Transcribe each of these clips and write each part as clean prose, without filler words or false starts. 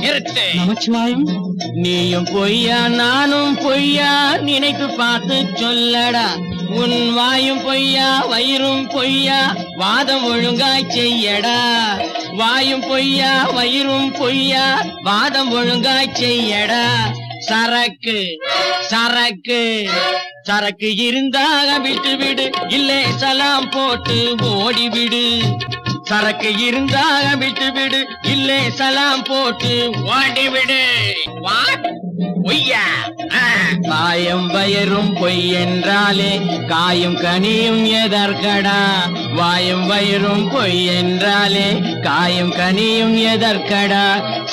நிறுத்து. நமச்சிவாயம். நீயும் பொய்யா நானும் பொய்யா நினைத்து பார்த்து சொல்லடா. உன் வாயும் பொய்யா வயிறும் பொய்யா வாதம் ஒழுங்காய் செய்யடா. வாயும் பொய்யா வயிறும் பொய்யா வாதம் ஒழுங்காய் செய்யடா. சரக்கு சரக்கு சரக்கு இருந்தாக விட்டு விடு, இல்லை சலாம் போட்டு ஓடிவிடு. சரக்கு இருந்தாக விட்டு விடு, இல்லை சலாம் போட்டு ஓடிவிடு. பொய்யா காயம் வயரும் பொய் என்றாலே காயும் கனியும் எதற்கடா. வாயும் வயிறும் பொய் என்றாலே காயும் கனியும் எதற்கடா.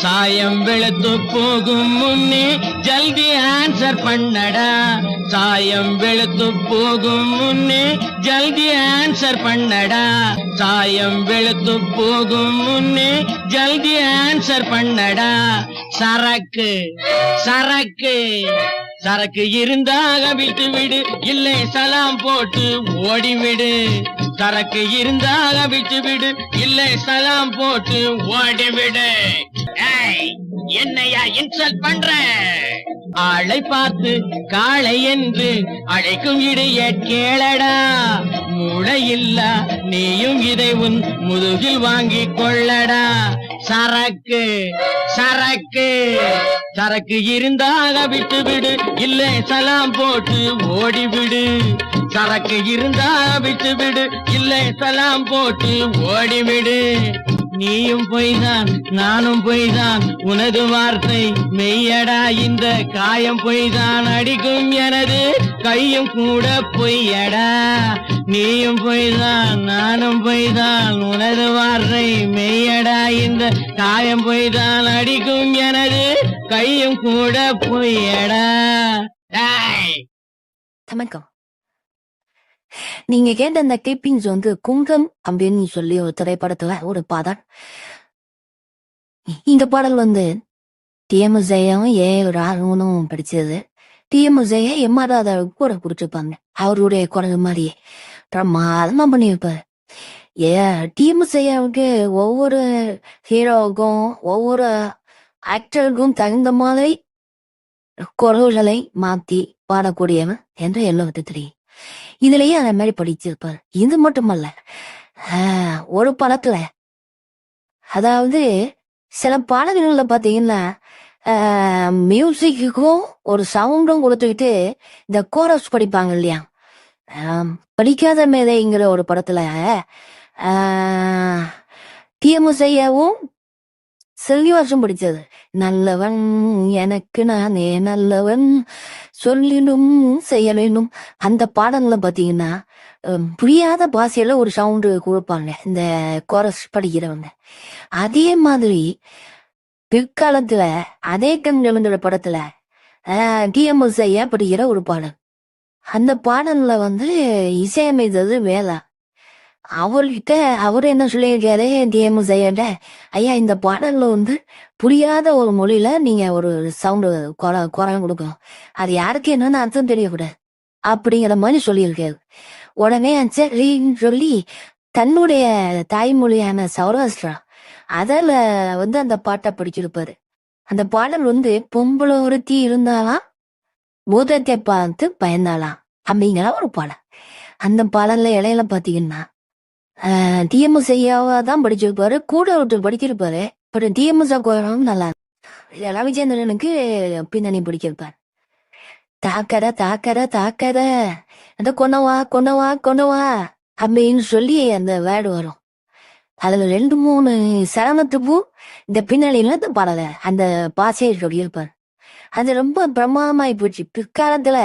சாயம் வெளுத்து போகும் முன்னே ஜல்தி ஆன்சர் பண்ணடா. சாயம் வெளுத்து போகும் முன்னே ஜல்தி ஆன்சர் பண்ணடா. சாயம் வெளுத்து போகும் முன்னே ஜல்தி ஆன்சர் பண்ணடா. சரக்கு சரக்கு சரக்கு இருந்தாக விட்டு விடு, இல்லை சலாம் போட்டு ஓடிவிடு. சரக்கு இருந்தாக விட்டு விடு, இல்லை சலாம் போட்டு ஓடிவிடு. என்னையா இன்சல்ட் பண்ற? ஆளை பார்த்து காளை என்று அழைக்கும் இடைய கேளடா. மூளை இல்ல நீயும் இதை உன் முதுகில் வாங்கி கொள்ளடா. சரக்கு சரக்கு சரக்கு இருந்தாக விட்டு விடு, இல்லை சலாம் போட்டு ஓடிவிடு. சரக்கு இருந்தாக விட்டு விடு, இல்லை சலாம் போட்டு ஓடிவிடு. நீயும் பொய்தான் நானும் பொய்தான், உனது வார்த்தை மெய்யடா. இந்த காயம் பொய்தான் அடிக்கும் எனது கையும் கூட பொய்யடா. நீயும் பொய்தான் நானும் பொய்தான், உனது வார்த்தை மெய்யடா. இந்த காயம் பொய்தான் அடிக்கும் எனது கையும் கூட பொய்யடா. வணக்கம். நீங்க கேட்ட அந்த கிளிப்பிங்ஸ் வந்து குங்கம் அப்படின்னு சொல்லி ஒரு திரைப்படத்துல ஒரு பாடல். இந்த பாடல் வந்து டிஎம்ஜெயும் ராணுவனும் படிச்சது. டிஎம்ஜெய எம்ஆர் கூட குடிச்சிருப்பாங்க. அவருடைய குரல் மாதிரியே பிரமாதமா பண்ணியிருப்பாரு. டிஎம்ஜெயாவுக்கு ஒவ்வொரு ஹீரோவுக்கும் ஒவ்வொரு ஆக்டருக்கும் தகுந்த மாதிரி குரல்களை மாத்தி பாடக்கூடியவன் என்று எல்லாத்துக்கும் தெரியும். இதுலயே அந்த மாதிரி படிச்சிருப்பாரு. இது மட்டுமல்ல, ஒரு படத்துல அதாவது சில பாடல்கள்ல பாத்தீங்கன்னா மியூசிக்கும் ஒரு சவுண்டும் கொடுத்துக்கிட்டு இந்த கோரஸ் படிப்பாங்க இல்லையா. படிக்காத மேதைங்கிற ஒரு படத்துல டிஎம்ஜெயாவும் செல்விவாசும் படிச்சது. நல்லவன் எனக்கு நானே நல்லவன் சொல்லினும் செயலினும். அந்த பாடல்ல பாத்தீங்கன்னா புரியாத பாஷையில ஒரு சவுண்டு கொடுப்பாங்க இந்த கோரஸ் படிக்கிறவங்க. அதே மாதிரி பிற்காலத்துல அதே கண்ணுங்கிற படத்துல டிஎம்ஜெயா படிக்கிற ஒரு பாடல். அந்த பாடல்ல வந்து இசையமைத்தது வேலா. அவர்கிட்ட அவரு என்ன சொல்லியிருக்காரு டிஎம்ஜெயாட்ட, ஐயா இந்த பாடல்ல வந்து புரியாத ஒரு மொழியில நீங்க ஒரு சவுண்டு குரல் கொடுக்கணும், அது யாருக்கு என்னன்னு அர்த்தம் தெரியக்கூடாது அப்படிங்கிற மாதிரி சொல்லியிருக்காரு. உடனே சரின்னு சொல்லி தன்னுடைய தாய்மொழியான சௌராஷ்டிரா அதுல வந்து அந்த பாட்டை படிச்சிருப்பாரு. அந்த பாடல் வந்து பொம்பளை ஒருத்தி இருந்தாலாம் பூதத்தை பார்த்து பயந்தாலாம் அப்படிங்கிற ஒரு பாடல். அந்த பாடல்ல இடையில பாத்தீங்கன்னா டிஎம்ஜெயாவா தான் படிச்சிருப்பாரு, கூட ஒருத்தர் படிச்சிருப்பாரு. பட் டிஎம்ஜெயா குரலும் நல்லா ரவிச்சந்திரனுக்கு பின்னணி படிச்சிருப்பாரு. தாக்கட தாக்கட தாக்கட அந்த கொன்னவா கொன்னவா கொன்னவா அப்படின்னு சொல்லி அந்த வேர்டு வரும். அதுல 2-3 சரணத்துக்கும் இந்த பின்னணியில இந்த பாடல அந்த பாசையை சொல்லியிருப்பாரு. அது ரொம்ப பிரமாதமாயி போச்சு. பிற்காலத்துல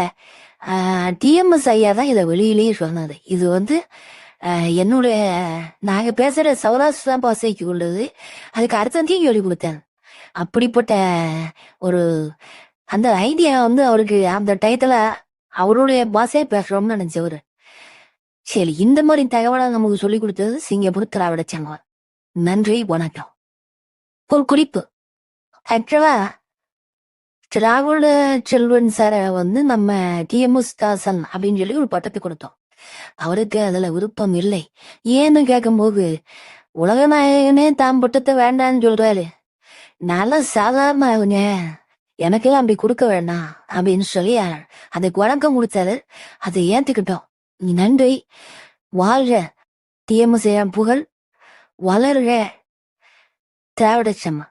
டிஎம்ஜெயா தான் இதை வெளியிலேயே சொன்னது. இது வந்து என்னுடைய நாங்க பேசுற சௌராஷ்டிரா பாசைக்கு உள்ளது, அதுக்கு அர்த்தத்தையும் சொல்லி கொடுத்தேன். அப்படிப்பட்ட ஒரு அந்த ஐடியா வந்து அவருக்கு அந்த டயத்துல அவருடைய பாஷையை பேசுறோம்னு நினைச்சவரு. சரி, இந்த மாதிரி தகவலை நமக்கு சொல்லி கொடுத்தது சிங்கப்பூர் திராவிட சங்கம். நன்றி, வணக்கம். ஒரு குறிப்பு, ஆக்சுவலா திராவிட செல்வன் சார வந்து நம்ம டிஎம்எஸ் தாசன் அப்படின்னு சொல்லி ஒரு பட்டத்தை கொடுத்தோம். அவருக்கு அதுல விருப்பம் இல்லை. ஏன்னு கேட்கும்போது உலக நாயகனே தாம் பட்டத்தை வேண்டான்னு சொல்றாரு, நல்ல சாதாரண எனக்கெல்லாம் அப்படி கொடுக்க வேண்டாம் அப்படின்னு சொல்லி அதுக்கு வணக்கம் கொடுத்தாரு. அதை ஏத்துக்கிட்டோம். நீ நன்றி. வாழ்க டிஎம்எஸ் புகழ், வளர்க திராவிட சம்மா.